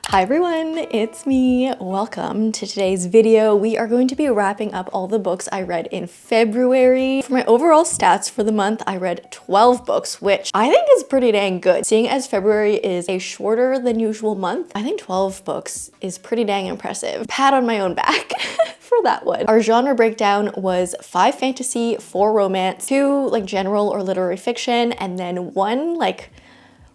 Hi everyone, it's me. Welcome to today's video. We are going to be wrapping up all the books I read in February. For my overall stats for the month, I read 12 books, which I think is pretty dang good. Seeing as February is a shorter than usual month, I think 12 books is pretty dang impressive. Pat on my own back for that one. Our genre breakdown was 5 fantasy, 4 romance, 2 like general or literary fiction, and then 1 like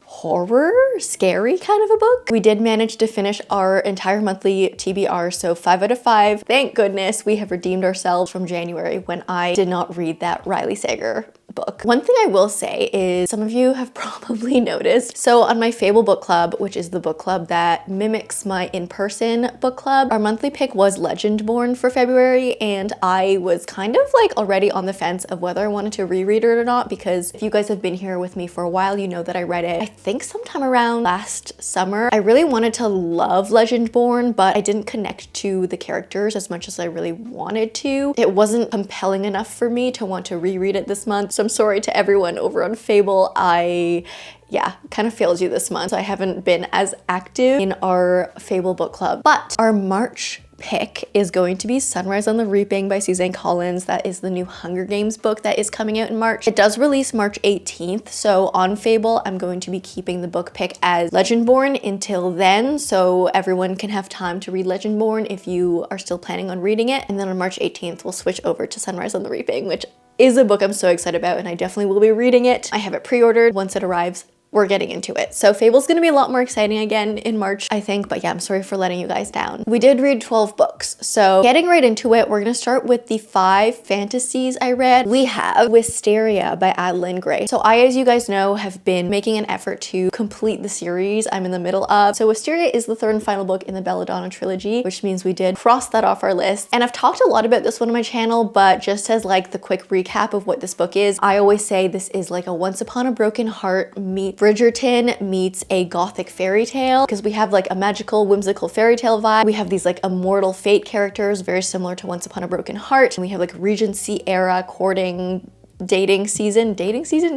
horror, scary kind of a book. We did manage to finish our entire monthly TBR, so 5 out of 5. Thank goodness we have redeemed ourselves from January when I did not read that Riley Sager book. One thing I will say is some of you have probably noticed. So on my Fable book club, which is the book club that mimics my in-person book club, our monthly pick was Legendborn for February, and I was kind of like already on the fence of whether I wanted to reread it or not, because if you guys have been here with me for a while, you know that I read it, I think sometime around last summer. I really wanted to love Legendborn, but I didn't connect to the characters as much as I really wanted to. It wasn't compelling enough for me to want to reread it this month. So I'm sorry to everyone over on Fable. Yeah, kind of failed you this month. So I haven't been as active in our Fable book club. But our March pick is going to be Sunrise on the Reaping by Suzanne Collins. That is the new Hunger Games book that is coming out in March. It does release March 18th. So on Fable, I'm going to be keeping the book pick as Legendborn until then. So everyone can have time to read Legendborn if you are still planning on reading it. And then on March 18th, we'll switch over to Sunrise on the Reaping, which is a book I'm so excited about, and I definitely will be reading it. I have it pre-ordered. Once it arrives, we're getting into it. So Fable's gonna be a lot more exciting again in March, I think, but yeah, I'm sorry for letting you guys down. We did read 12 books. So getting right into it, we're gonna start with the 5 fantasies I read. We have Wisteria by Adalyn Gray. So I, as you guys know, have been making an effort to complete the series I'm in the middle of. So Wisteria is the 3rd and final book in the Belladonna trilogy, which means we did cross that off our list. And I've talked a lot about this one on my channel, but just as like the quick recap of what this book is, I always say this is like a Once Upon a Broken Heart meet Bridgerton meets a gothic fairy tale, because we have like a magical, whimsical fairy tale vibe. We have these like immortal fate characters, very similar to Once Upon a Broken Heart. And we have like Regency era courting, dating season,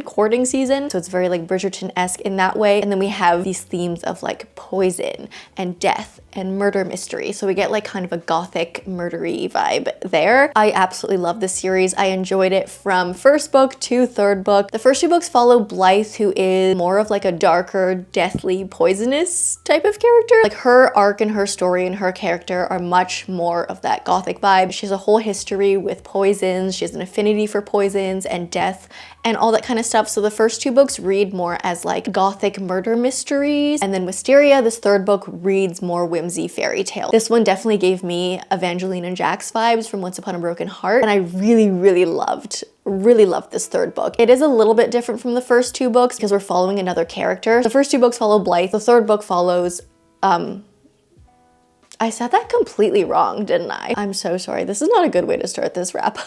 courting season. So it's very like Bridgerton-esque in that way. And then we have these themes of like poison and death and murder mystery. So we get like kind of a gothic murdery vibe there. I absolutely love this series. I enjoyed it from 1st book to 3rd book. The first 2 books follow Blythe, who is more of like a darker, deathly, poisonous type of character. Like her arc and her story and her character are much more of that gothic vibe. She has a whole history with poisons. She has an affinity for poisons and death and all that kind of stuff. So the first 2 books read more as like gothic murder mysteries. And then Wisteria, this 3rd book, reads more whimsy fairy tale. This one definitely gave me Evangeline and Jax vibes from Once Upon a Broken Heart. And I really loved this 3rd book. It is a little bit different from the first 2 books because we're following another character. The first 2 books follow Blythe. The 3rd book follows, I said that completely wrong, didn't I? I'm so sorry. This is not a good way to start this wrap.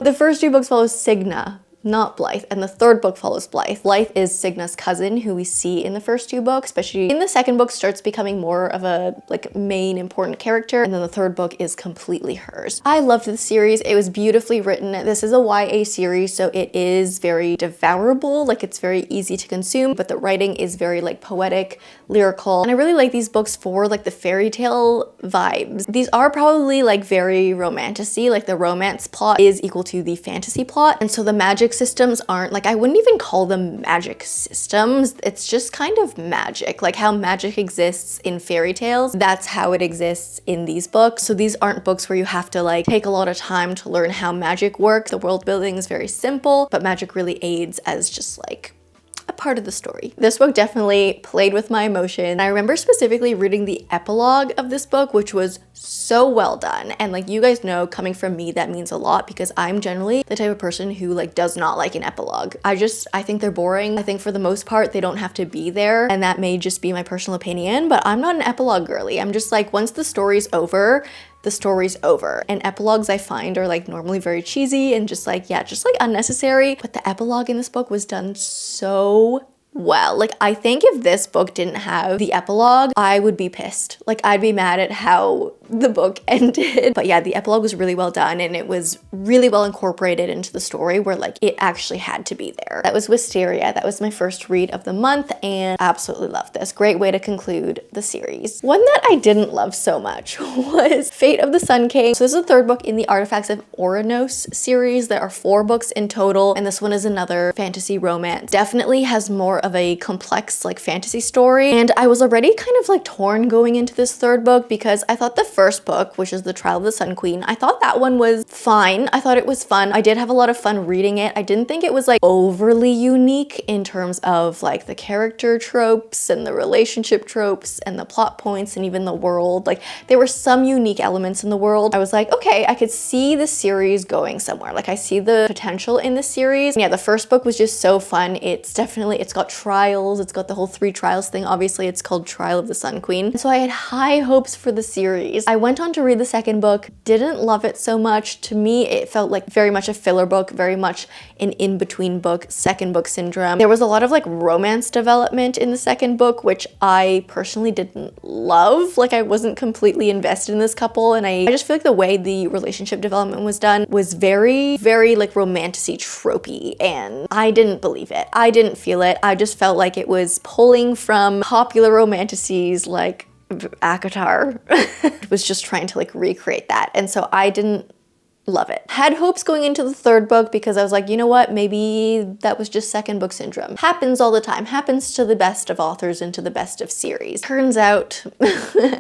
The first 2 books follow Signa, not Blythe, and the 3rd book follows Blythe. Blythe is Signa's cousin, who we see in the first 2 books, especially in the 2nd book starts becoming more of a like main important character, and then the 3rd book is completely hers. I loved the series. It was beautifully written. This is a YA series, so it is very devourable, like it's very easy to consume, but the writing is very like poetic, lyrical, and I really like these books for like the fairy tale vibes. These are probably like very romantic-y, like the romance plot is equal to the fantasy plot, and so the magic systems aren't like, I wouldn't even call them magic systems. It's just kind of magic, like how magic exists in fairy tales. That's how it exists in these books. So these aren't books where you have to like take a lot of time to learn how magic works. The world building is very simple, but magic really aids as just like a part of the story. This book definitely played with my emotion. I remember specifically reading the epilogue of this book, which was so well done. And like you guys know, coming from me, that means a lot because I'm generally the type of person who like does not like an epilogue. I think they're boring. I think for the most part, they don't have to be there. And that may just be my personal opinion, but I'm not an epilogue girly. I'm just like, once the story's over, the story's over. And epilogues I find are like normally very cheesy and just like, yeah, just like unnecessary. But the epilogue in this book was done so well. Like, I think if this book didn't have the epilogue, I would be pissed. Like, I'd be mad at how the book ended. But yeah, the epilogue was really well done, and it was really well incorporated into the story where like it actually had to be there. That was Wisteria. That was my first read of the month, and I absolutely loved this. Great way to conclude the series. One that I didn't love so much was Fate of the Sun King. So this is the third book in the Artifacts of Oranos series. There are 4 books in total, and this one is another fantasy romance. Definitely has more of a complex like fantasy story, and I was already kind of like torn going into this third book because I thought the first book, which is The Trial of the Sun Queen, I thought that one was fine. I thought it was fun. I did have a lot of fun reading it. I didn't think it was like overly unique in terms of like the character tropes and the relationship tropes and the plot points and even the world. Like, there were some unique elements in the world. I was like, okay, I could see the series going somewhere. Like, I see the potential in the series. Yeah, the first book was just so fun. It's got trials. It's got the whole 3 trials thing. Obviously, it's called Trial of the Sun Queen. So I had high hopes for the series. I went on to read the second book, didn't love it so much. To me, it felt like very much a filler book, very much an in-between book, second book syndrome. There was a lot of like romance development in the second book, which I personally didn't love. Like, I wasn't completely invested in this couple, and I just feel like the way the relationship development was done was very, very like romantic-y tropey, and I didn't believe it. I didn't feel it. I just felt like it was pulling from popular romanticities like ACOTAR. It was just trying to like recreate that, and so I didn't love it. Had hopes going into the third book because I was like, you know what, maybe that was just second book syndrome. Happens all the time. Happens to the best of authors and to the best of series. Turns out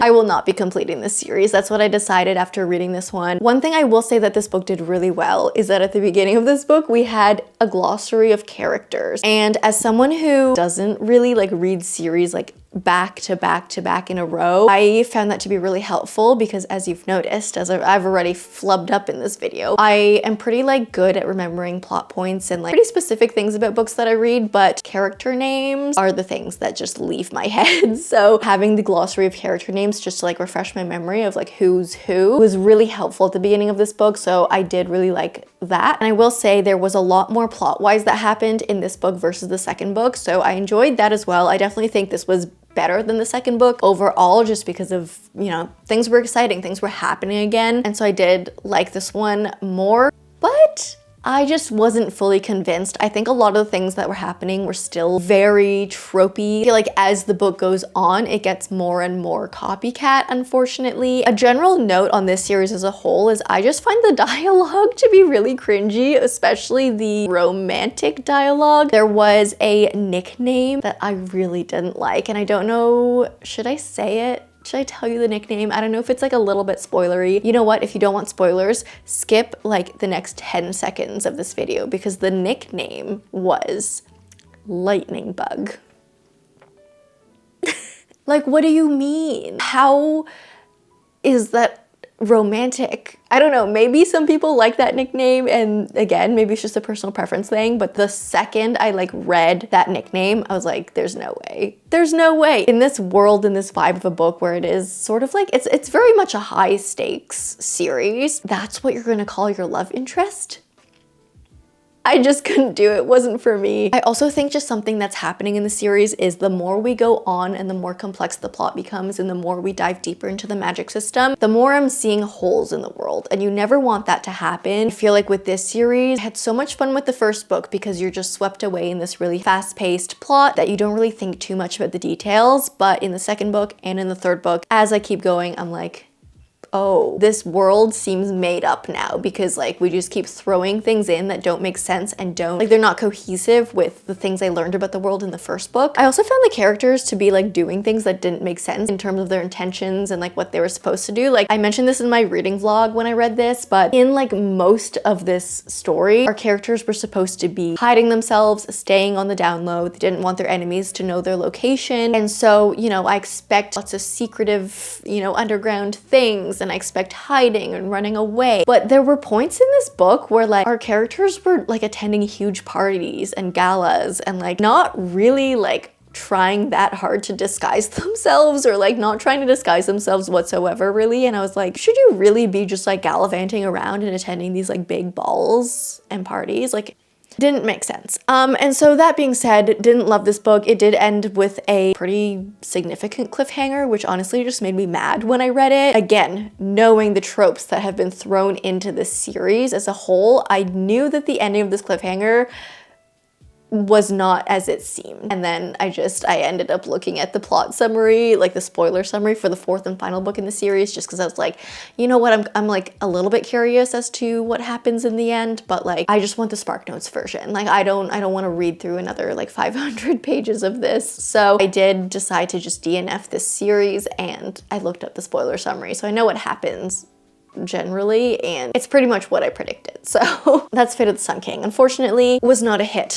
I will not be completing this series. That's what I decided after reading this one. One thing I will say that this book did really well is that at the beginning of this book we had a glossary of characters, and as someone who doesn't really like read series like back to back to back in a row, I found that to be really helpful because, as you've noticed, as I've already flubbed up in this video, I am pretty like good at remembering plot points and like pretty specific things about books that I read, but character names are the things that just leave my head. So having the glossary of character names just to like refresh my memory of like who's who was really helpful at the beginning of this book, so I did really like that. And I will say there was a lot more plot-wise that happened in this book versus the second book, so I enjoyed that as well. I definitely think this was better than the second book overall, just because of, you know, things were exciting, things were happening again, and so I did like this one more, but I just wasn't fully convinced. I think a lot of the things that were happening were still very tropey. I feel like as the book goes on, it gets more and more copycat, unfortunately. A general note on this series as a whole is I just find the dialogue to be really cringy, especially the romantic dialogue. There was a nickname that I really didn't like, and I don't know, should I say it? Should I tell you the nickname? I don't know if it's like a little bit spoilery. You know what? If you don't want spoilers, skip like the next 10 seconds of this video because the nickname was Lightning Bug. Like, what do you mean? How is that romantic? I don't know, maybe some people like that nickname, and again, maybe it's just a personal preference thing, but the second I like read that nickname, I was like, there's no way. There's no way. In this world, in this vibe of a book where it is sort of like, it's very much a high stakes series, that's what you're gonna call your love interest? I just couldn't do it. It wasn't for me. I also think just something that's happening in the series is the more we go on and the more complex the plot becomes and the more we dive deeper into the magic system, the more I'm seeing holes in the world, and you never want that to happen. I feel like with this series, I had so much fun with the first book because you're just swept away in this really fast-paced plot that you don't really think too much about the details, but in the second book and in the third book, as I keep going, I'm like, oh, this world seems made up now because like we just keep throwing things in that don't make sense and don't, like, they're not cohesive with the things I learned about the world in the first book. I also found the characters to be like doing things that didn't make sense in terms of their intentions and like what they were supposed to do. Like, I mentioned this in my reading vlog when I read this, but in like most of this story, our characters were supposed to be hiding themselves, staying on the down low. They didn't want their enemies to know their location. And so, you know, I expect lots of secretive, you know, underground things, and I expect hiding and running away. But there were points in this book where like our characters were like attending huge parties and galas and like not really like trying that hard to disguise themselves, or like not trying to disguise themselves whatsoever really. And I was like, should you really be just like gallivanting around and attending these like big balls and parties? Like, didn't make sense. And so that being said, didn't love this book. It did end with a pretty significant cliffhanger, which honestly just made me mad when I read it. Again, knowing the tropes that have been thrown into this series as a whole, I knew that the ending of this cliffhanger was not as it seemed. And then I ended up looking at the plot summary, like the spoiler summary for the fourth and final book in the series, just because I was like, you know what, I'm like a little bit curious as to what happens in the end, but like I just want the Spark Notes version. Like I don't want to read through another like 500 pages of this. So I did decide to just DNF this series, and I looked up the spoiler summary, so I know what happens generally, and it's pretty much what I predicted. So that's Fate of the Sun King. Unfortunately, was not a hit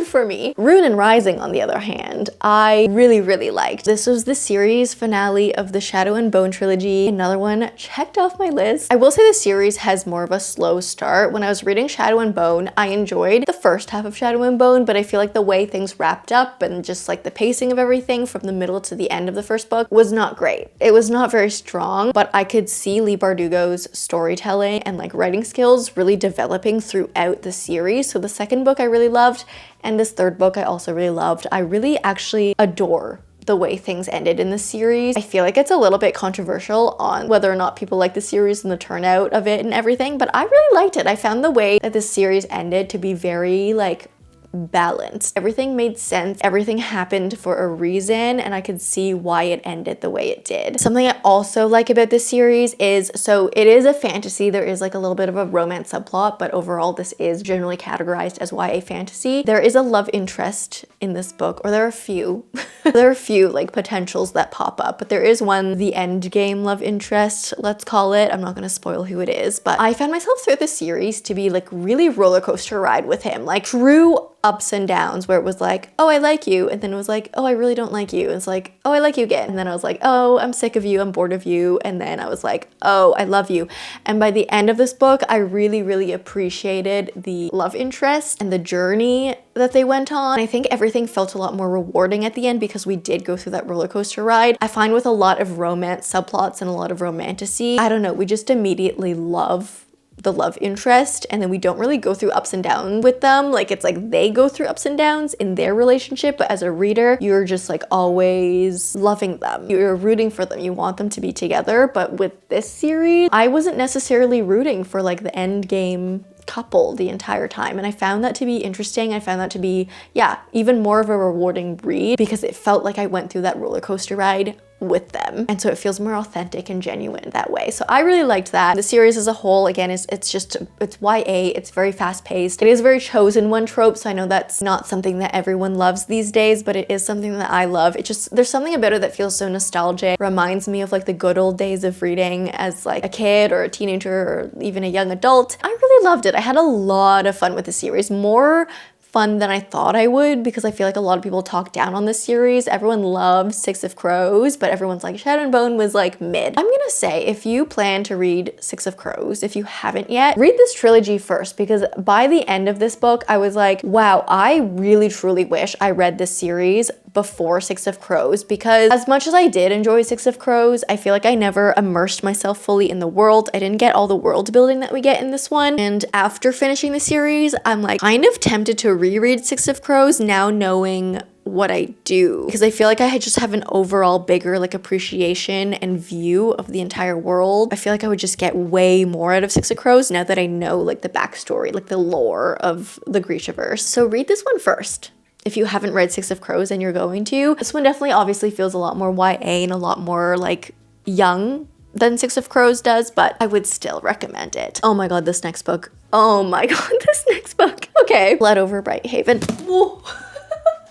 for me. Rune and Rising, on the other hand, I really liked. This was the series finale of the Shadow and Bone trilogy. Another one checked off my list. I will say the series has more of a slow start. When I was reading Shadow and Bone, I enjoyed the first half of Shadow and Bone, but I feel like the way things wrapped up and just like the pacing of everything from the middle to the end of the first book was not great. It was not very strong, but I could see Leigh Bardugo's storytelling and like writing skills really developing throughout the series. So the second book I really loved, and this third book I also really loved. I really actually adore the way things ended in the series. I feel like it's a little bit controversial on whether or not people like the series and the turnout of it and everything, but I really liked it. I found the way that this series ended to be very like balanced. Everything made sense. Everything happened for a reason, and I could see why it ended the way it did. Something I also like about this series is, so it is a fantasy. There is like a little bit of a romance subplot, but overall this is generally categorized as YA fantasy. There is a love interest in this book, or there are a few. There are a few like potentials that pop up, but there is one, the end game love interest, let's call it. I'm not gonna spoil who it is, but I found myself through the series to be like really roller coaster ride with him, like true ups and downs, where it was like, oh, I like you, and then it was like, oh, I really don't like you. It's like, oh, I like you again, and then I was like, oh, I'm sick of you, I'm bored of you, and then I was like, oh, I love you. And by the end of this book, I really appreciated the love interest and the journey that they went on. I think everything felt a lot more rewarding at the end because we did go through that roller coaster ride. I find with a lot of romance subplots and a lot of romantasy, I don't know, we just immediately love the love interest, and then we don't really go through ups and downs with them. Like it's like they go through ups and downs in their relationship, but as a reader, you're just like always loving them. You're rooting for them. You want them to be together. But with this series, I wasn't necessarily rooting for like the end game couple the entire time, and I found that to be interesting. I found that to be, yeah, even more of a rewarding read because it felt like I went through that roller coaster ride with them, and so it feels more authentic and genuine that way. So I really liked that. The series as a whole, again, it's YA, it's very fast-paced. It is very chosen one trope, so I know that's not something that everyone loves these days, but it is something that I love. It just, there's something about it that feels so nostalgic, reminds me of like the good old days of reading as like a kid or a teenager or even a young adult. I really loved it. I had a lot of fun with the series, more fun than I thought I would, because I feel like a lot of people talk down on this series. Everyone loves Six of Crows, but everyone's like Shadow and Bone was like mid. I'm gonna say, if you plan to read Six of Crows, if you haven't yet, read this trilogy first, because by the end of this book, I was like, wow, I really truly wish I read this series before Six of Crows, because as much as I did enjoy Six of Crows, I feel like I never immersed myself fully in the world. I didn't get all the world building that we get in this one. And after finishing the series, I'm like kind of tempted to reread Six of Crows now, knowing what I do, because I feel like I just have an overall bigger like appreciation and view of the entire world. I feel like I would just get way more out of Six of Crows now that I know like the backstory, like the lore of the Grishaverse. So read this one first. If you haven't read Six of Crows and you're going to, this one definitely obviously feels a lot more YA and a lot more like young than Six of Crows does, but I would still recommend it. Oh my god, this next book. Oh my god, this next book. Okay. Blood Over Bright Haven. Whoa.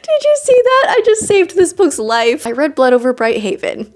Did you see that? I just saved this book's life. I read Blood Over Bright Haven.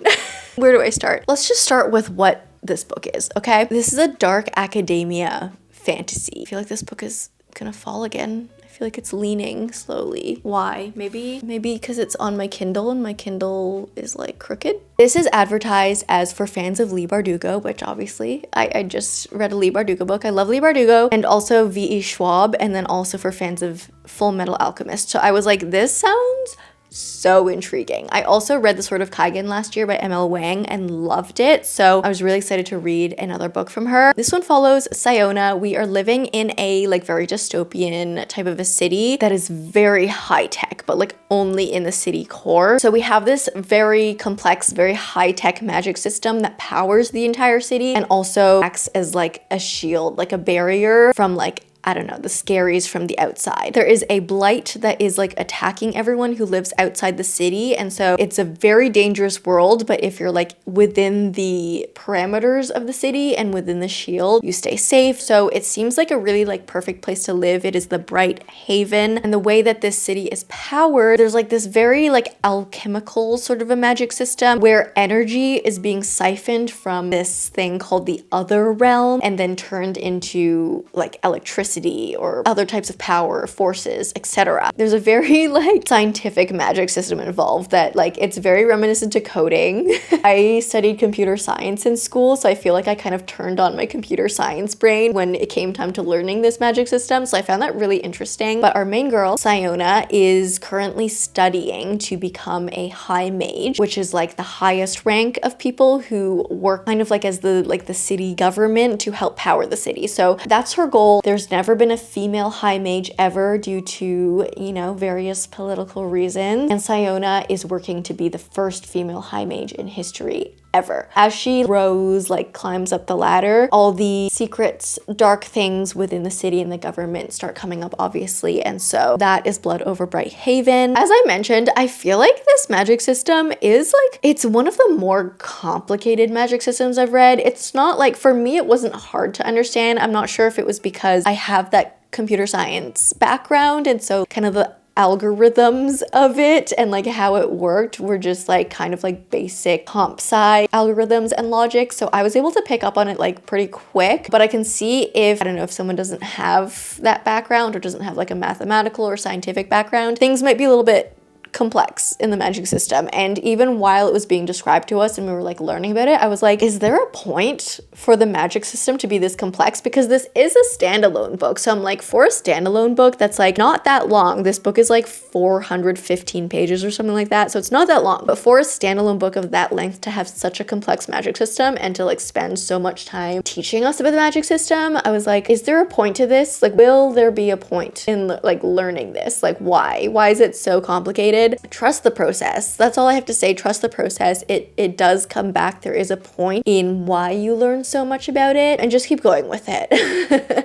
Where do I start? Let's just start with what this book is, okay? This is a dark academia fantasy. I feel like this book is gonna fall again. I feel like it's leaning slowly. Why? Maybe because it's on my Kindle and my Kindle is like crooked. This is advertised as for fans of Leigh Bardugo, which obviously I just read a Leigh Bardugo book. I love Leigh Bardugo, and also V.E. Schwab, and then also for fans of Full Metal Alchemist. So I was like, this sounds so intriguing. I also read The Sword of Kaigen last year by ML Wang and loved it, so I was really excited to read another book from her. This one follows Sayona. We are living in a like very dystopian type of a city that is very high tech, but like only in the city core. So we have this very complex, very high tech magic system that powers the entire city and also acts as like a shield, like a barrier from like, I don't know, the scaries from the outside. There is a blight that is like attacking everyone who lives outside the city. And so it's a very dangerous world, but if you're like within the parameters of the city and within the shield, you stay safe. So it seems like a really like perfect place to live. It is the bright haven. And the way that this city is powered, there's like this very like alchemical sort of a magic system where energy is being siphoned from this thing called the other realm and then turned into like electricity or other types of power, forces, etc. There's a very like scientific magic system involved that like it's very reminiscent to coding. I studied computer science in school, so I feel like I kind of turned on my computer science brain when it came time to learning this magic system, so I found that really interesting. But our main girl, Sayona, is currently studying to become a high mage, which is like the highest rank of people who work kind of like as the city government to help power the city. So that's her goal. There's never been a female high mage ever due to, you know, various political reasons. And Sayona is working to be the first female high mage in history ever. As she grows, like climbs up the ladder, all the secrets, dark things within the city and the government start coming up, obviously. And so that is Blood over Bright Haven. As I mentioned, I feel like this magic system is like, it's one of the more complicated magic systems I've read. It's not like, for me, it wasn't hard to understand. I'm not sure if it was because I have that computer science background, and so kind of the algorithms of it and like how it worked were just like kind of like basic comp sci algorithms and logic. So I was able to pick up on it like pretty quick, but I can see if, I don't know, if someone doesn't have that background or doesn't have like a mathematical or scientific background, things might be a little bit complex in the magic system. And even while it was being described to us and we were like learning about it, I was like, is there a point for the magic system to be this complex? Because this is a standalone book. So I'm like, for a standalone book that's like not that long, this book is like 415 pages or something like that. So it's not that long, but for a standalone book of that length to have such a complex magic system and to like spend so much time teaching us about the magic system, I was like, is there a point to this? Like, will there be a point in like learning this? Like, why? Why is it so complicated? Trust the process. That's all I have to say. Trust the process. It does come back. There is a point in why you learn so much about it, and just keep going with it.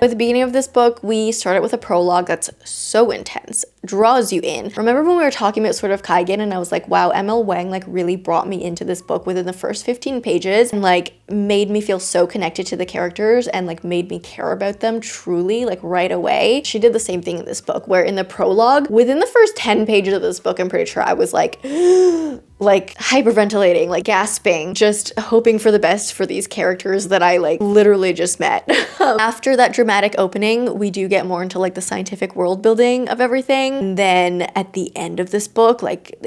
At the beginning of this book, we started with a prologue that's so intense, draws you in. Remember when we were talking about Sword of Kaigen and I was like, wow, ML Wang like really brought me into this book within the first 15 pages and like made me feel so connected to the characters and like made me care about them truly like right away. She did the same thing in this book, where in the prologue, within the first 10 pages of this book, I'm pretty sure I was like like hyperventilating, like gasping, just hoping for the best for these characters that I like literally just met. After that dramatic opening, we do get more into like the scientific world building of everything. And then at the end of this book, like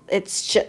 it's just,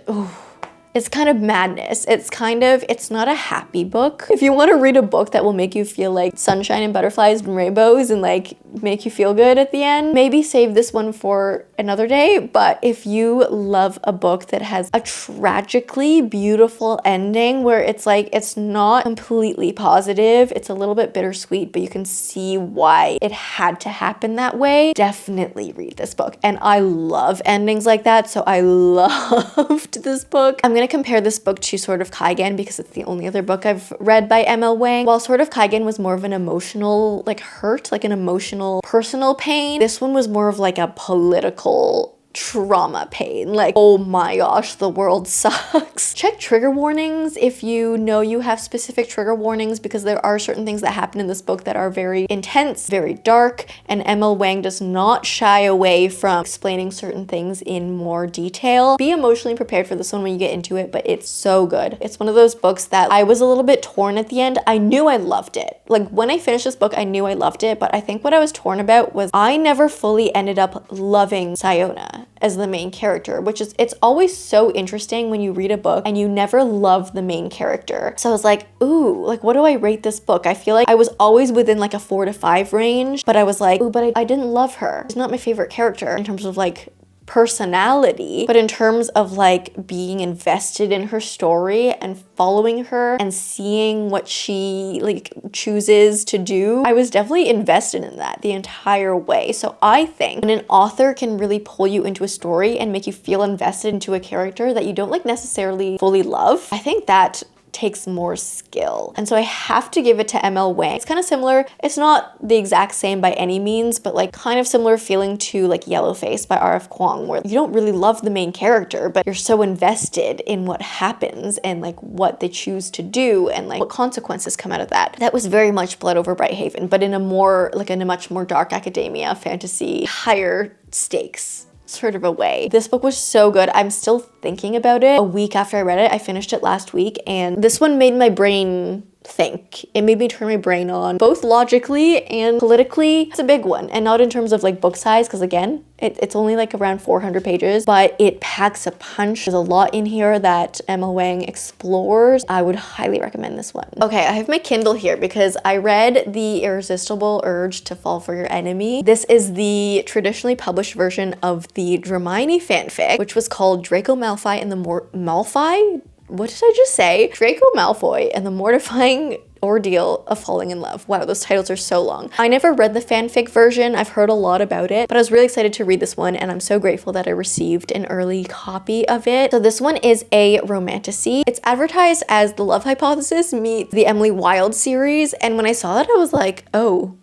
it's kind of madness. It's not a happy book. If you want to read a book that will make you feel like sunshine and butterflies and rainbows and like make you feel good at the end, maybe save this one for another day. But if you love a book that has a tragically beautiful ending where it's like, it's not completely positive, it's a little bit bittersweet, but you can see why it had to happen that way, definitely read this book. And I love endings like that, so I loved this book. I'm gonna compare this book to Sword of Kaigen because it's the only other book I've read by ML Wang. While Sword of Kaigen was more of an emotional like hurt, like an emotional personal pain, this one was more of like a political trauma pain. Like, oh my gosh, the world sucks. Check trigger warnings if you know you have specific trigger warnings, because there are certain things that happen in this book that are very intense, very dark, and ML Wang does not shy away from explaining certain things in more detail. Be emotionally prepared for this one when you get into it, but it's so good. It's one of those books that I was a little bit torn at the end. I knew I loved it. Like, when I finished this book, I knew I loved it, but I think what I was torn about was I never fully ended up loving Sayona as the main character, which is, it's always so interesting when you read a book and you never love the main character. So I was like, ooh, like, what do I rate this book? I feel like I was always within like a 4 to 5 range, but I was like, ooh, but I didn't love her. She's not my favorite character in terms of like personality, but in terms of like being invested in her story and following her and seeing what she like chooses to do, I was definitely invested in that the entire way. So I think when an author can really pull you into a story and make you feel invested into a character that you don't like necessarily fully love, I think that takes more skill. And so I have to give it to ML Wang. It's kind of similar. It's not the exact same by any means, but like kind of similar feeling to like Yellowface by R.F. Kuang, where you don't really love the main character, but you're so invested in what happens and like what they choose to do and like what consequences come out of that. That was very much Blood Over Brighthaven, but in a more like in a much more dark academia, fantasy, higher stakes sort of a way. This book was so good. I'm still thinking about it a week after I read it. I finished it last week, and this one made my brain think. It made me turn my brain on, both logically and politically. It's a big one, and not in terms of like book size, because again, it's only like around 400 pages, but it packs a punch. There's a lot in here that ML Wang explores. I would highly recommend this one. Okay, I have my Kindle here because I read The Irresistible Urge to Fall for Your Enemy. This is the traditionally published version of the Hermione fanfic, which was called Draco Malfoy and the Malfoy? What did I just say? Draco Malfoy and the Mortifying Ordeal of Falling in Love. Wow, those titles are so long. I never read the fanfic version. I've heard a lot about it, but I was really excited to read this one, and I'm so grateful that I received an early copy of it. So this one is a romantasy. It's advertised as The Love Hypothesis meets the Emily Wilde series, and when I saw that, I was like, oh,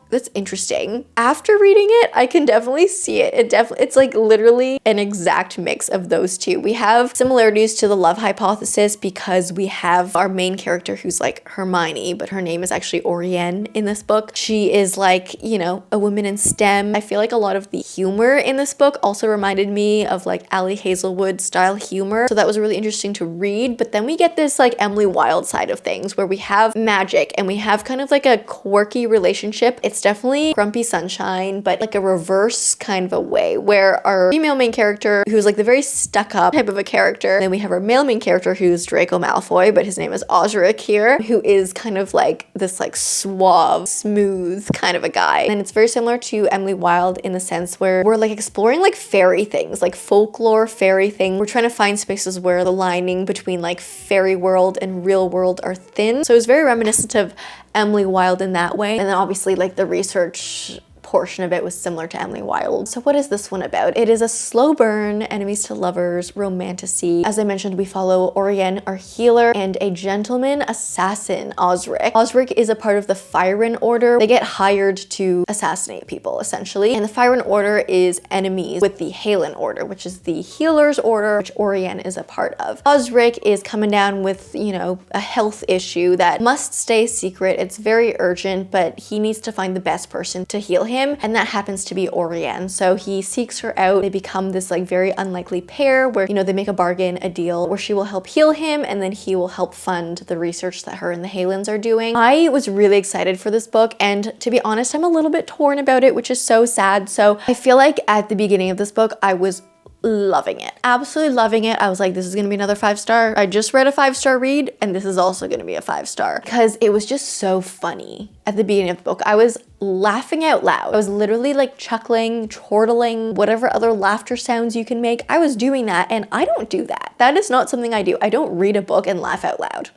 that's interesting. After reading it, I can definitely see it. It's like literally an exact mix of those two. We have similarities to The Love Hypothesis because we have our main character who's like Hermione, but her name is actually Orienne in this book. She is like, you know, a woman in STEM. I feel like a lot of the humor in this book also reminded me of like Ali Hazelwood style humor. So that was really interesting to read. But then we get this like Emily Wilde side of things where we have magic and we have kind of like a quirky relationship. It's definitely Grumpy Sunshine, but like a reverse kind of a way, where our female main character, who's like the very stuck-up type of a character, and then we have our male main character who's Draco Malfoy, but his name is Osric here, who is kind of like this like suave, smooth kind of a guy. And it's very similar to Emily Wilde in the sense where we're like exploring like fairy things, like folklore fairy things. We're trying to find spaces where the lining between like fairy world and real world are thin. So it was very reminiscent of Emily Wilde in that way. And then obviously like the research portion of it was similar to Emily Wilde. So what is this one about? It is a slow burn, enemies to lovers, romantasy. As I mentioned, we follow Orienne, our healer, and a gentleman assassin, Osric. Osric is a part of the Firen Order. They get hired to assassinate people, essentially. And the Firen Order is enemies with the Halen Order, which is the healer's order, which Orienne is a part of. Osric is coming down with, you know, a health issue that must stay secret. It's very urgent, but he needs to find the best person to heal him, and that happens to be Orienne. So he seeks her out. They become this like very unlikely pair where, you know, they make a bargain, a deal where she will help heal him and then he will help fund the research that her and the Halens are doing. I was really excited for this book, and to be honest, I'm a little bit torn about it, which is so sad. So I feel like at the beginning of this book, I was loving it, absolutely loving it. I was like, this is gonna be another 5-star. I just read a 5-star read, and this is also gonna be a 5-star because it was just so funny at the beginning of the book. I was laughing out loud. I was literally like chuckling, chortling, whatever other laughter sounds you can make. I was doing that, and I don't do that. That is not something I do. I don't read a book and laugh out loud.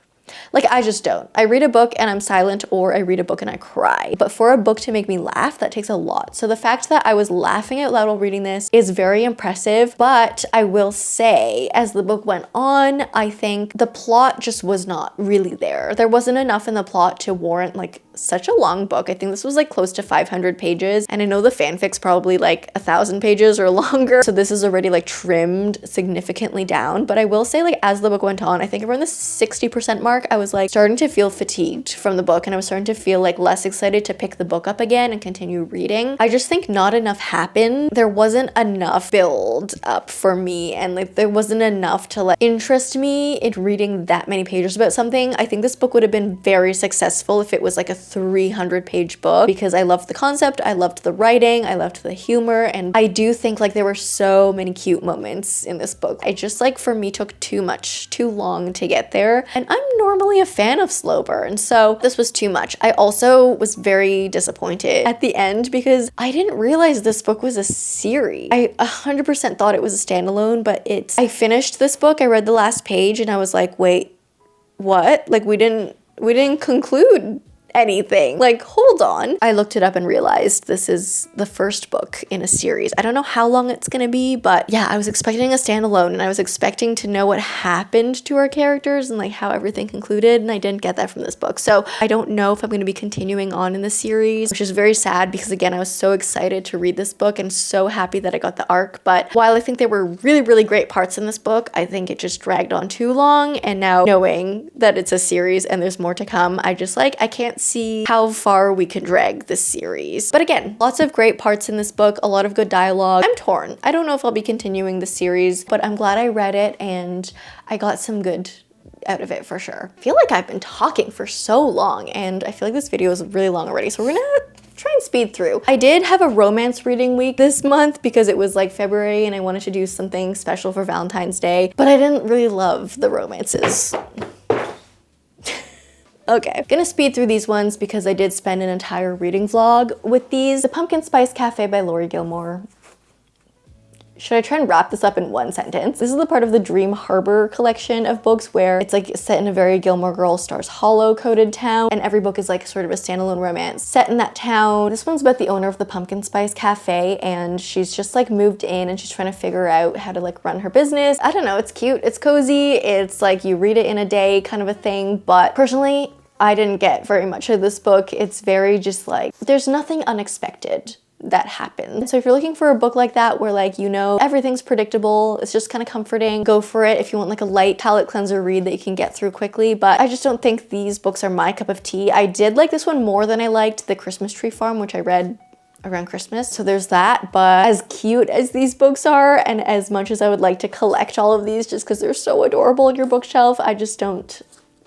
Like, I just don't. I read a book and I'm silent, or I read a book and I cry. But for a book to make me laugh, that takes a lot. So the fact that I was laughing out loud while reading this is very impressive. But I will say, as the book went on, I think the plot just was not really there. There wasn't enough in the plot to warrant like such a long book. I think this was like close to 500 pages. And I know the fanfic's probably like 1,000 pages or longer. So this is already like trimmed significantly down. But I will say, like, as the book went on, I think around the 60% mark, I was like starting to feel fatigued from the book, and I was starting to feel like less excited to pick the book up again and continue reading. I just think not enough happened. There wasn't enough build up for me, and like there wasn't enough to like interest me in reading that many pages about something. I think this book would have been very successful if it was like a 300-page book, because I loved the concept, I loved the writing, I loved the humor, and I do think like there were so many cute moments in this book. It just like for me took too long to get there, and I'm normally normally a fan of slow burn, so this was too much. I also was very disappointed at the end because I didn't realize this book was a series. I 100% thought it was a standalone, but I finished this book, I read the last page, and I was like, wait, what? Like, we didn't conclude anything. Like, hold on. I looked it up and realized this is the first book in a series. I don't know how long it's gonna be, but yeah, I was expecting a standalone and I was expecting to know what happened to our characters and like how everything concluded, and I didn't get that from this book. So I don't know if I'm gonna be continuing on in the series, which is very sad because again, I was so excited to read this book and so happy that I got the arc. But while I think there were really, really great parts in this book, I think it just dragged on too long. And now knowing that it's a series and there's more to come, I can't see how far we can drag this series. But again, lots of great parts in this book, a lot of good dialogue. I'm torn. I don't know if I'll be continuing the series, but I'm glad I read it and I got some good out of it for sure. I feel like I've been talking for so long and I feel like this video is really long already, so we're gonna try and speed through. I did have a romance reading week this month because it was like February and I wanted to do something special for Valentine's Day, but I didn't really love the romances. Okay, gonna speed through these ones because I did spend an entire reading vlog with these. The Pumpkin Spice Cafe by Laurie Gilmore. Should I try and wrap this up in one sentence? This is the part of the Dream Harbor collection of books where it's like set in a very Gilmore Girls Stars Hollow coded town, and every book is like sort of a standalone romance set in that town. This one's about the owner of the Pumpkin Spice Cafe, and she's just like moved in and she's trying to figure out how to like run her business. I don't know, it's cute, it's cozy, it's like you read it in a day kind of a thing, but personally, I didn't get very much of this book. It's very just like, there's nothing unexpected that happened. So if you're looking for a book like that where like, you know, everything's predictable, it's just kind of comforting, go for it if you want like a light palate cleanser read that you can get through quickly. But I just don't think these books are my cup of tea. I did like this one more than I liked The Christmas Tree Farm, which I read around Christmas, so there's that. But as cute as these books are and as much as I would like to collect all of these just because they're so adorable on your bookshelf, I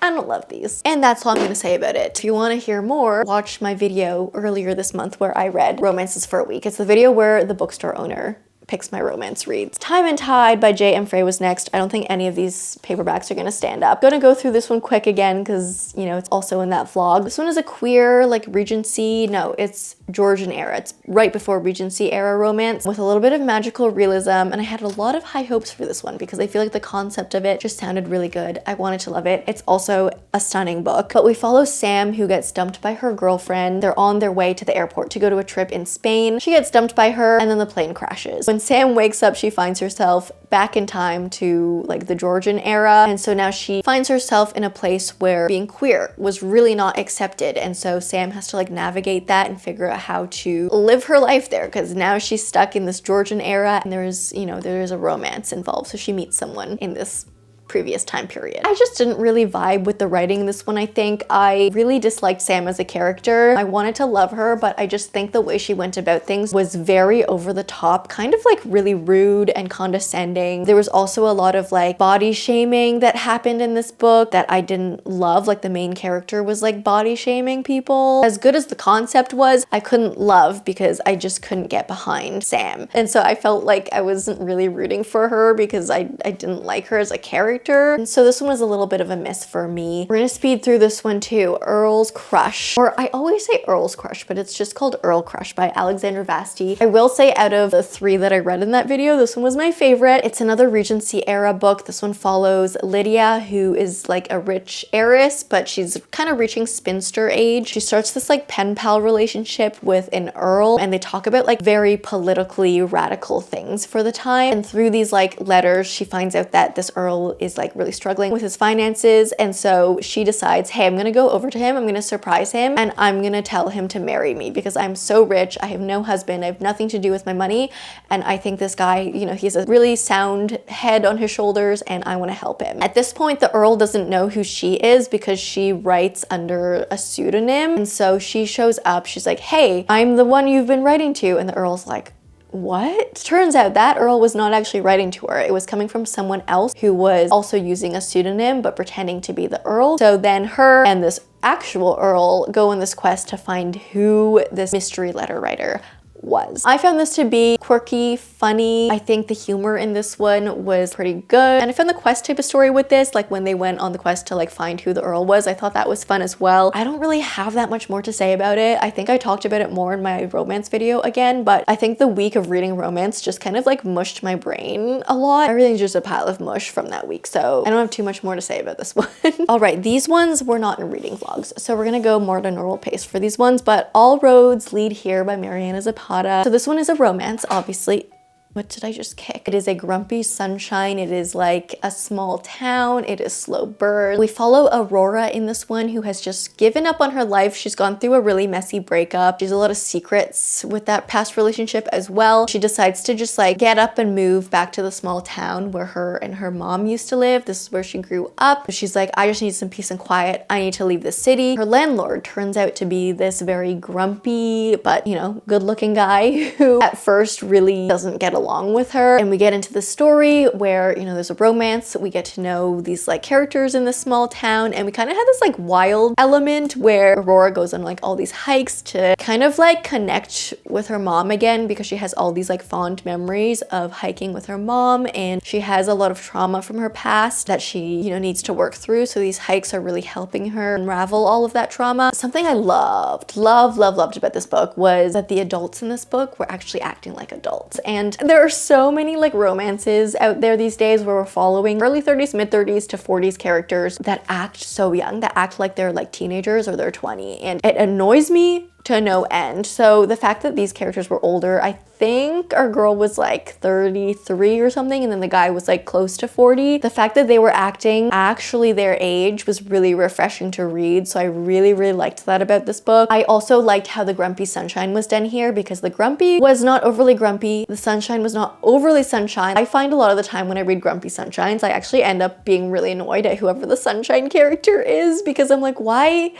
don't love these. And that's all I'm gonna say about it. If you wanna hear more, watch my video earlier this month where I read Romances for a Week. It's the video where the bookstore owner picks my romance reads. Time and Tide by J.M. Frey was next. I don't think any of these paperbacks are gonna stand up. Gonna go through this one quick again because, you know, it's also in that vlog. This one is a queer, like Regency, no, it's Georgian era. It's right before Regency era romance with a little bit of magical realism, and I had a lot of high hopes for this one because I feel like the concept of it just sounded really good. I wanted to love it. It's also a stunning book, but we follow Sam who gets dumped by her girlfriend. They're on their way to the airport to go to a trip in Spain. She gets dumped by her and then the plane crashes. When Sam wakes up, she finds herself back in time to like the Georgian era, and so now she finds herself in a place where being queer was really not accepted, and so Sam has to like navigate that and figure out how to live her life there because now she's stuck in this Georgian era and there's a romance involved, so she meets someone in this previous time period. I just didn't really vibe with the writing in this one. I think I really disliked Sam as a character. I wanted to love her, but I just think the way she went about things was very over the top, kind of like really rude and condescending. There was also a lot of like body shaming that happened in this book that I didn't love. Like the main character was like body shaming people. As good as the concept was, I couldn't love because I just couldn't get behind Sam. And so I felt like I wasn't really rooting for her because I didn't like her as a character. And so this one was a little bit of a miss for me. We're gonna speed through this one too. Earl's Crush, or I always say Earl's Crush, but it's just called Earl Crush by Alexandra Vasti. I will say out of the three that I read in that video, this one was my favorite. It's another Regency era book. This one follows Lydia, who is like a rich heiress, but she's kind of reaching spinster age. She starts this like pen pal relationship with an earl, and they talk about like very politically radical things for the time. And through these like letters, she finds out that this earl is like really struggling with his finances, and so she decides, hey, I'm gonna go over to him, I'm gonna surprise him, and I'm gonna tell him to marry me because I'm so rich, I have no husband, I have nothing to do with my money, and I think this guy, you know, he has a really sound head on his shoulders and I want to help him. At this point, the earl doesn't know who she is because she writes under a pseudonym, and so she shows up, she's like, hey, I'm the one you've been writing to, and the earl's like, what? Turns out that earl was not actually writing to her. It was coming from someone else who was also using a pseudonym but pretending to be the earl. So then her and this actual earl go on this quest to find who this mystery letter writer was. I found this to be quirky, funny. I think the humor in this one was pretty good. And I found the quest type of story with this, like when they went on the quest to like find who the Earl was, I thought that was fun as well. I don't really have that much more to say about it. I think I talked about it more in my romance video again, but I think the week of reading romance just kind of like mushed my brain a lot. Everything's just a pile of mush from that week, so I don't have too much more to say about this one. All right, these ones were not in reading vlogs, so we're gonna go more at a normal pace for these ones, but All Roads Lead Here by Mariana Zapata. So this one is a romance, obviously. What did I just kick? It is a grumpy sunshine. It is like a small town. It is slow burn. We follow Aurora in this one, who has just given up on her life. She's gone through a really messy breakup. She has a lot of secrets with that past relationship as well. She decides to just like get up and move back to the small town where her and her mom used to live. This is where she grew up. She's like, I just need some peace and quiet. I need to leave the city. Her landlord turns out to be this very grumpy, but you know, good looking guy who at first really doesn't get along with her. And we get into the story where, you know, there's a romance. We get to know these like characters in this small town, and we kind of have this like wild element where Aurora goes on like all these hikes to kind of like connect with her mom again, because she has all these like fond memories of hiking with her mom, and she has a lot of trauma from her past that she, you know, needs to work through. So these hikes are really helping her unravel all of that trauma. Something I loved about this book was that the adults in this book were actually acting like adults. And there are so many like romances out there these days where we're following early 30s, mid 30s to 40s characters that act so young, that act like they're like teenagers or they're 20, and it annoys me to no end. So the fact that these characters were older, I think our girl was like 33 or something, and then the guy was like close to 40. The fact that they were acting actually their age was really refreshing to read. So I really liked that about this book. I also liked how the grumpy sunshine was done here, because the grumpy was not overly grumpy. The sunshine was not overly sunshine. I find a lot of the time when I read grumpy sunshines, I actually end up being really annoyed at whoever the sunshine character is, because I'm like, why?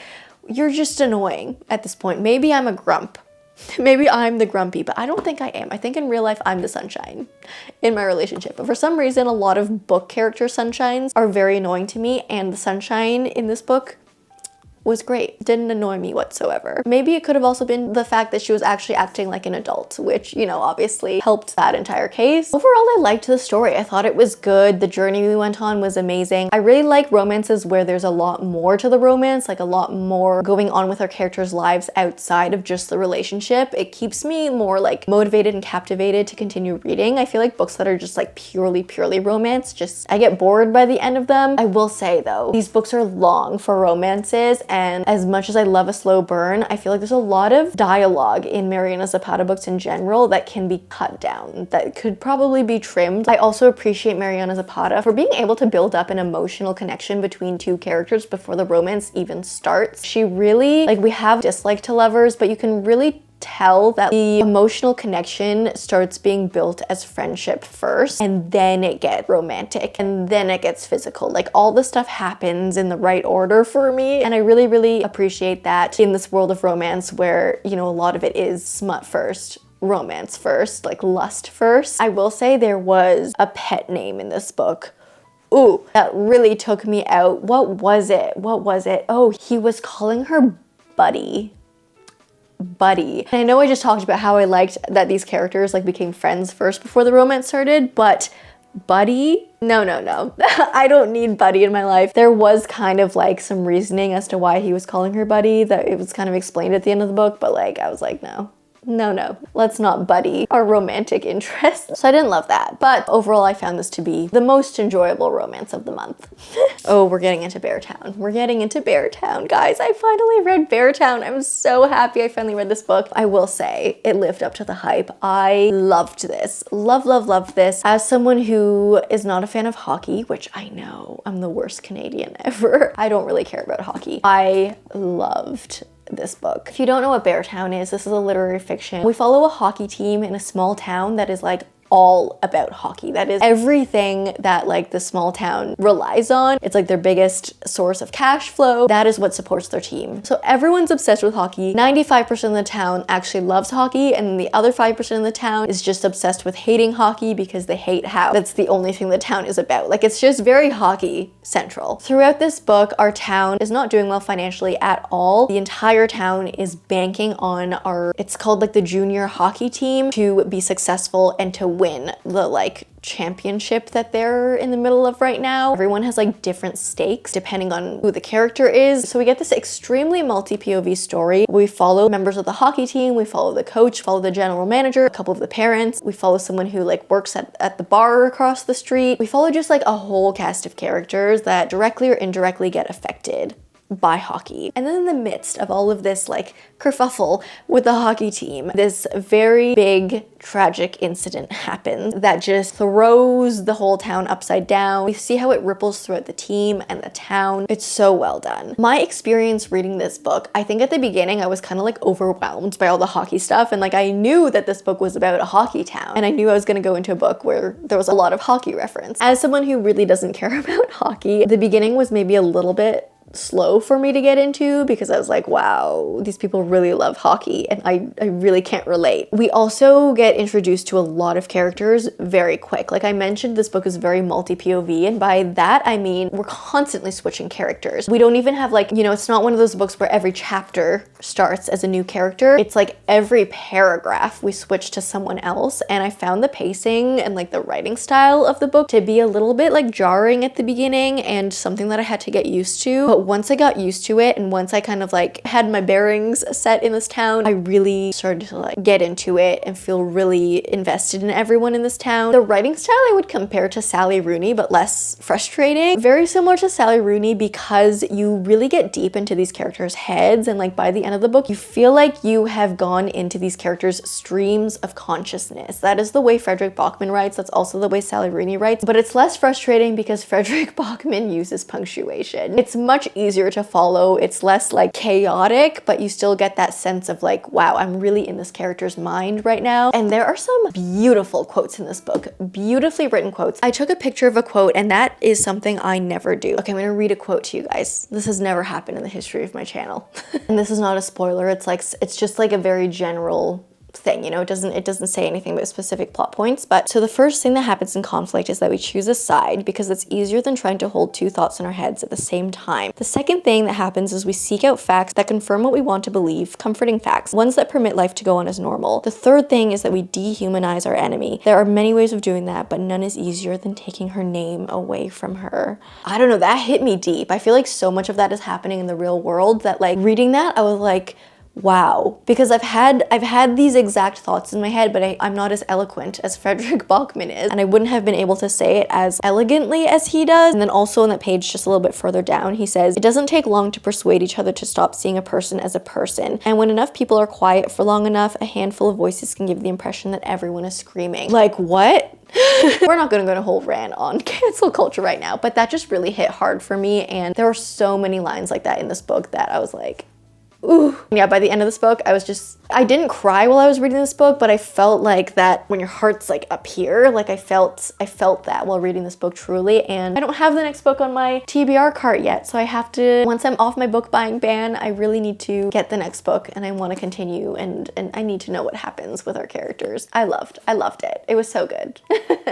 You're just annoying at this point. Maybe I'm a grump. Maybe I'm the grumpy, but I don't think I am. I think in real life, I'm the sunshine in my relationship. But for some reason, a lot of book character sunshines are very annoying to me, and the sunshine in this book was great. Didn't annoy me whatsoever. Maybe it could have also been the fact that she was actually acting like an adult, which, you know, obviously helped that entire case. Overall, I liked the story. I thought it was good. The journey we went on was amazing. I really like romances where there's a lot more to the romance, like a lot more going on with our characters' lives outside of just the relationship. It keeps me more like motivated and captivated to continue reading. I feel like books that are just like purely romance, I get bored by the end of them. I will say though, these books are long for romances, and as much as I love a slow burn, I feel like there's a lot of dialogue in Mariana Zapata books in general that can be cut down, that could probably be trimmed. I also appreciate Mariana Zapata for being able to build up an emotional connection between two characters before the romance even starts. She really, like, we have dislike to lovers, but you can really tell that the emotional connection starts being built as friendship first, and then it gets romantic, and then it gets physical. Like, all this stuff happens in the right order for me, and I really appreciate that in this world of romance where, you know, a lot of it is smut first, romance first, like lust first. I will say there was a pet name in this book. Ooh, that really took me out. What was it? Oh, he was calling her Buddy. And I know I just talked about how I liked that these characters like became friends first before the romance started, but Buddy? No. I don't need Buddy in my life. There was kind of like some reasoning as to why he was calling her Buddy, that it was kind of explained at the end of the book, but like I was like, no, let's not buddy our romantic interest. So I didn't love that, but overall I found this to be the most enjoyable romance of the month. Oh, we're getting into Beartown, guys. I finally read Beartown. I'm so happy I finally read this book. I will say it lived up to the hype. I loved this. Loved this. As someone who is not a fan of hockey, which I know I'm the worst Canadian ever, I don't really care about hockey. I loved this book. If you don't know what Beartown is, this is a literary fiction. We follow a hockey team in a small town that is like all about hockey. That is everything that like the small town relies on. It's like their biggest source of cash flow. That is what supports their team. So everyone's obsessed with hockey. 95% of the town actually loves hockey, and the other 5% of the town is just obsessed with hating hockey because they hate how that's the only thing the town is about. Like, it's just very hockey central. Throughout this book, our town is not doing well financially at all. The entire town is banking on it's called like the junior hockey team to be successful and to win the like championship that they're in the middle of right now. Everyone has like different stakes depending on who the character is. So we get this extremely multi-POV story. We follow members of the hockey team, we follow the coach, follow the general manager, a couple of the parents, we follow someone who like works at the bar across the street. We follow just like a whole cast of characters that directly or indirectly get affected by hockey. And then in the midst of all of this like kerfuffle with the hockey team, this very big tragic incident happens that just throws the whole town upside down. We see how it ripples throughout the team and the town. It's so well done. My experience reading this book, I think at the beginning I was kind of like overwhelmed by all the hockey stuff, and like I knew that this book was about a hockey town, and I knew I was going to go into a book where there was a lot of hockey reference. As someone who really doesn't care about hockey, the beginning was maybe a little bit slow for me to get into because I was like, wow, these people really love hockey and I really can't relate. We also get introduced to a lot of characters very quick. Like I mentioned, this book is very multi-POV, and by that I mean we're constantly switching characters. We don't even have like, you know, it's not one of those books where every chapter starts as a new character. It's like every paragraph we switch to someone else, and I found the pacing and like the writing style of the book to be a little bit like jarring at the beginning and something that I had to get used to. But once I got used to it and once I kind of like had my bearings set in this town, I really started to like get into it and feel really invested in everyone in this town. The writing style I would compare to Sally Rooney, but less frustrating. Very similar to Sally Rooney because you really get deep into these characters' heads, and like by the end of the book, you feel like you have gone into these characters' streams of consciousness. That is the way Frederick Bachman writes. That's also the way Sally Rooney writes, but it's less frustrating because Frederick Bachman uses punctuation. It's much easier to follow. It's less like chaotic, but you still get that sense of like, wow, I'm really in this character's mind right now. And there are some beautiful quotes in this book, beautifully written quotes. I took a picture of a quote, and that is something I never do. Okay, I'm gonna read a quote to you guys. This has never happened in the history of my channel. And this is not a spoiler. It's just like a very general thing, you know, it doesn't say anything about specific plot points. But so the first thing that happens in conflict is that we choose a side because it's easier than trying to hold two thoughts in our heads at the same time. The second thing that happens is we seek out facts that confirm what we want to believe, comforting facts, ones that permit life to go on as normal. The third thing is that we dehumanize our enemy. There are many ways of doing that, but none is easier than taking her name away from her. I don't know, that hit me deep. I feel like so much of that is happening in the real world that like reading that, I was like, wow, because I've had these exact thoughts in my head, but I'm not as eloquent as Frederick Bachman is, and I wouldn't have been able to say it as elegantly as he does. And then also on that page just a little bit further down, he says, it doesn't take long to persuade each other to stop seeing a person as a person, and when enough people are quiet for long enough, a handful of voices can give the impression that everyone is screaming. Like, what? We're not gonna go on a whole rant on cancel culture right now, but that just really hit hard for me, and there were so many lines like that in this book that I was like, ooh. Yeah, by the end of this book, I didn't cry while I was reading this book, but I felt like that when your heart's like up here, like I felt that while reading this book truly. And I don't have the next book on my TBR cart yet, so I have to, once I'm off my book buying ban, I really need to get the next book, and I want to continue, and I need to know what happens with our characters. I loved it. It was so good.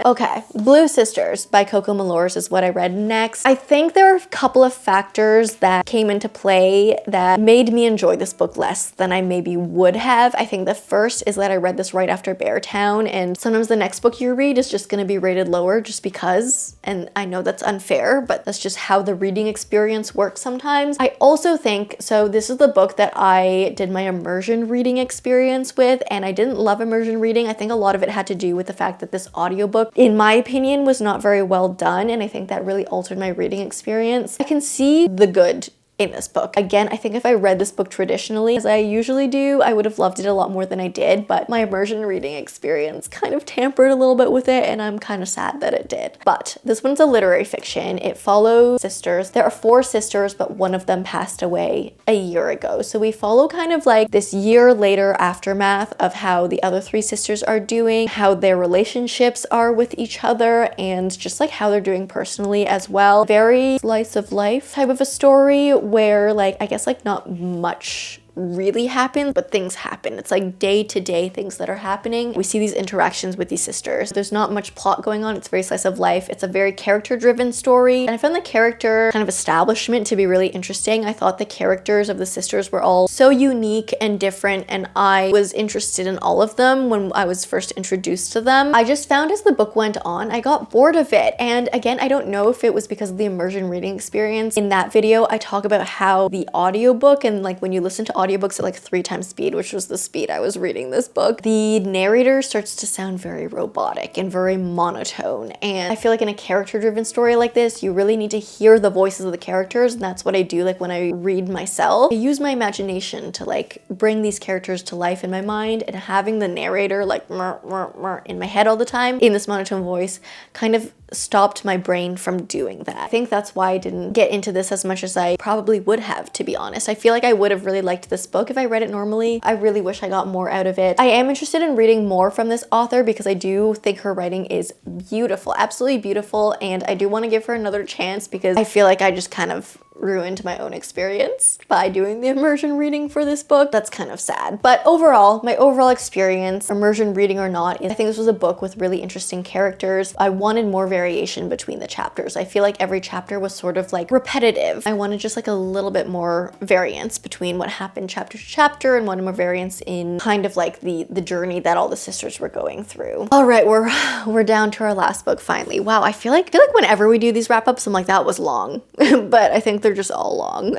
Okay, Blue Sisters by Coco Malors is what I read next. I think there are a couple of factors that came into play that made me enjoy this book less than I maybe would have. I think the first is that I read this right after Beartown, and sometimes the next book you read is just going to be rated lower just because, and I know that's unfair, but that's just how the reading experience works sometimes. I also think, so this is the book that I did my immersion reading experience with, and I didn't love immersion reading. I think a lot of it had to do with the fact that this audiobook, in my opinion, was not very well done, and I think that really altered my reading experience. I can see the good in this book. Again, I think if I read this book traditionally, as I usually do, I would have loved it a lot more than I did, but my immersion reading experience kind of tampered a little bit with it, and I'm kind of sad that it did. But this one's a literary fiction. It follows sisters. There are 4 sisters, but one of them passed away a year ago. So we follow kind of like this year later aftermath of how the other 3 sisters are doing, how their relationships are with each other, and just like how they're doing personally as well. Very slice of life type of a story where like, I guess like not much really happens, but things happen. It's like day-to-day things that are happening. We see these interactions with these sisters. There's not much plot going on. It's very slice of life. It's a very character-driven story. And I found the character kind of establishment to be really interesting. I thought the characters of the sisters were all so unique and different, and I was interested in all of them when I was first introduced to them. I just found as the book went on, I got bored of it. And again, I don't know if it was because of the immersion reading experience. In that video, I talk about how the audiobook, and like when you listen to audiobooks at like 3 times speed, which was the speed I was reading this book, the narrator starts to sound very robotic and very monotone. And I feel like in a character-driven story like this, you really need to hear the voices of the characters, and that's what I do like when I read myself. I use my imagination to like bring these characters to life in my mind, and having the narrator like in my head all the time in this monotone voice kind of stopped my brain from doing that. I think that's why I didn't get into this as much as I probably would have, to be honest. I feel like I would have really liked this book if I read it normally. I really wish I got more out of it. I am interested in reading more from this author because I do think her writing is beautiful, absolutely beautiful, and I do want to give her another chance because I feel like I just kind of ruined my own experience by doing the immersion reading for this book. That's kind of sad. But overall, my overall experience, immersion reading or not, I think this was a book with really interesting characters. I wanted more variation between the chapters. I feel like every chapter was sort of like repetitive. I wanted just like a little bit more variance between what happened chapter to chapter, and wanted more variance in kind of like the journey that all the sisters were going through. All right, we're down to our last book finally. Wow, I feel like whenever we do these wrap-ups, I'm like, that was long. But I think they're just all long.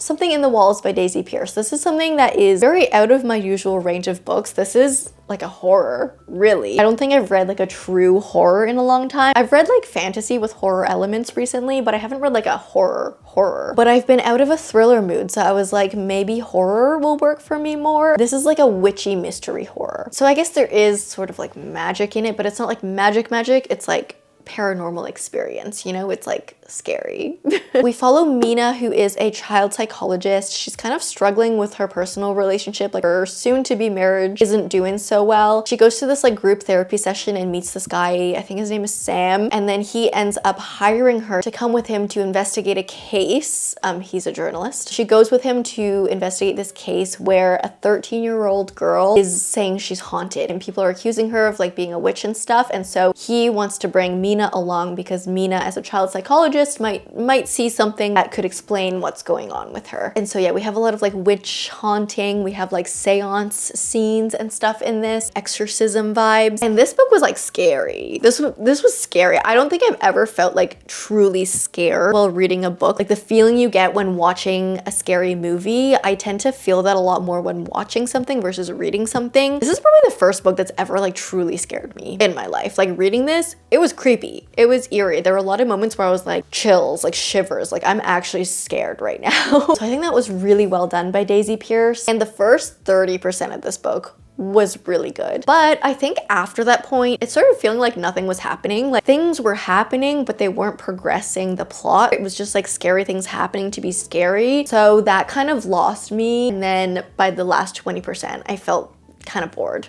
Something in the Walls by Daisy Pierce. This is something that is very out of my usual range of books. This is like a horror, really. I don't think I've read like a true horror in a long time. I've read like fantasy with horror elements recently, but I haven't read like a horror. But I've been out of a thriller mood, so I was like, maybe horror will work for me more. This is like a witchy mystery horror. So I guess there is sort of like magic in it, but it's not like magic. It's like paranormal experience, you know? It's like scary. We follow Mina, who is a child psychologist. She's kind of struggling with her personal relationship. Like her soon-to-be marriage isn't doing so well. She goes to this like group therapy session and meets this guy, I think his name is Sam, and then he ends up hiring her to come with him to investigate a case. He's a journalist. She goes with him to investigate this case where a 13-year-old girl is saying she's haunted, and people are accusing her of like being a witch and stuff, and so he wants to bring Mina along because Mina, as a child psychologist, might see something that could explain what's going on with her. And so yeah, we have a lot of like witch haunting, we have like seance scenes and stuff in this, exorcism vibes, and this book was like scary. This was scary. I don't think I've ever felt like truly scared while reading a book. Like the feeling you get when watching a scary movie, I tend to feel that a lot more when watching something versus reading something. This is probably the first book that's ever like truly scared me in my life. Like reading this, it was creepy. It was eerie. There were a lot of moments where I was like chills, like shivers, like I'm actually scared right now. So I think that was really well done by Daisy Pierce. And the first 30% of this book was really good. But I think after that point, it started feeling like nothing was happening. Like things were happening, but they weren't progressing the plot. It was just like scary things happening to be scary. So that kind of lost me. And then by the last 20%, I felt kind of bored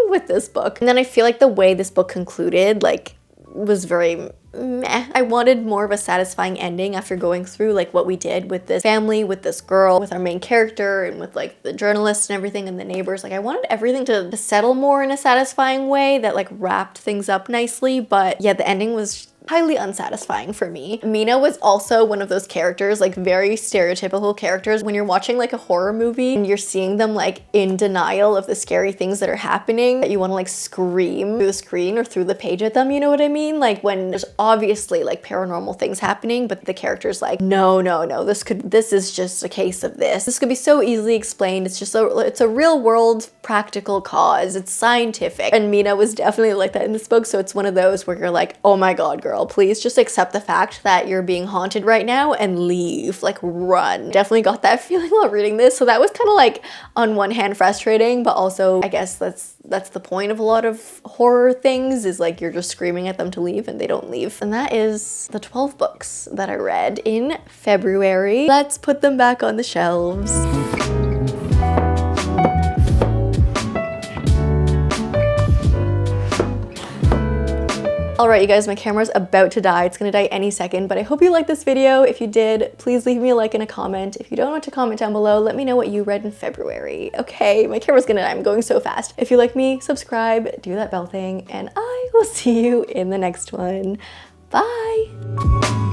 with this book. And then I feel like the way this book concluded, like, was very meh. I wanted more of a satisfying ending after going through like what we did with this family, with this girl, with our main character, and with like the journalist and everything and the neighbors. Like I wanted everything to settle more in a satisfying way that like wrapped things up nicely, but yeah, the ending was highly unsatisfying for me. Mina was also one of those characters, like very stereotypical characters. When you're watching like a horror movie and you're seeing them like in denial of the scary things that are happening, that you want to like scream through the screen or through the page at them, you know what I mean? Like when there's obviously like paranormal things happening, but the character's like, no, this is just a case of this. This could be so easily explained. It's a real world practical cause. It's scientific. And Mina was definitely like that in this book. So it's one of those where you're like, oh my God, girl, girl. Please just accept the fact that you're being haunted right now and leave. Like, run. Definitely got that feeling while reading this. So that was kind of like, on one hand, frustrating, but also I guess that's the point of a lot of horror things, is like you're just screaming at them to leave and they don't leave. And that is the 12 books that I read in February. Let's put them back on the shelves. All right, you guys, my camera's about to die. It's gonna die any second, but I hope you liked this video. If you did, please leave me a like and a comment. If you don't want to comment down below, let me know what you read in February. Okay, my camera's gonna die. I'm going so fast. If you like me, subscribe, do that bell thing, and I will see you in the next one. Bye.